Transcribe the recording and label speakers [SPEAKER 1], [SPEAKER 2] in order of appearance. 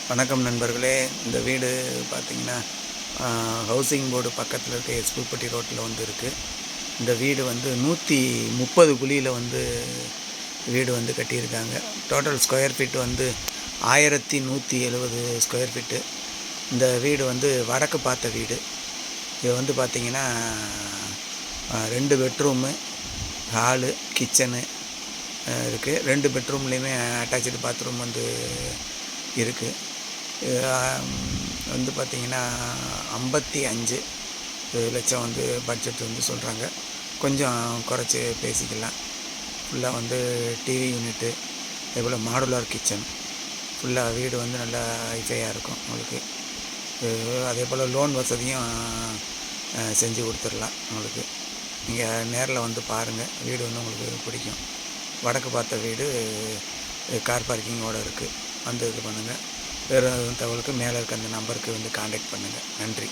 [SPEAKER 1] வணக்கம் நண்பர்களே. இந்த வீடு பார்த்திங்கன்னா ஹவுசிங் போர்டு பக்கத்தில் இருக்க எஸ்புல்பட்டி ரோட்டில் வந்து இருக்குது. இந்த வீடு வந்து 130 குழியில் வந்து வீடு வந்து கட்டியிருக்காங்க. டோட்டல் ஸ்கொயர் ஃபீட் வந்து 1170 ஸ்கொயர் ஃபீட்டு. இந்த வீடு வந்து வடக்கு பார்த்த வீடு. இது வந்து பார்த்திங்கன்னா 2 பெட்ரூமு, ஹாலு, கிச்சனு இருக்குது. 2 பெட்ரூம்லேயுமே அட்டாச்சு பாத்ரூம் வந்து இருக்குது. வந்து பார்த்திங்கன்னா 55 லட்சம் வந்து பட்ஜெட் வந்து சொல்கிறாங்க. கொஞ்சம் குறைச்சி பேசிக்கலாம். ஃபுல்லாக வந்து டிவி யூனிட்டு, அதேபோல் மாடுலார் கிச்சன், ஃபுல்லாக வீடு வந்து நல்லா ஹைஃபையாக இருக்கும் உங்களுக்கு. அதே போல் லோன் வசதியும் செஞ்சு கொடுத்துடலாம் உங்களுக்கு. நீங்கள் நேரில் வந்து பாருங்கள், வீடு வந்து உங்களுக்கு பிடிக்கும். வடக்கு பார்த்த வீடு, கார் பார்க்கிங்கோடு இருக்குது. வந்து இது பண்ணுங்கள். வேறு தகவலுக்கு மேலே இருக்க அந்த நம்பருக்கு வந்து கான்டாக்ட் பண்ணுங்கள். நன்றி.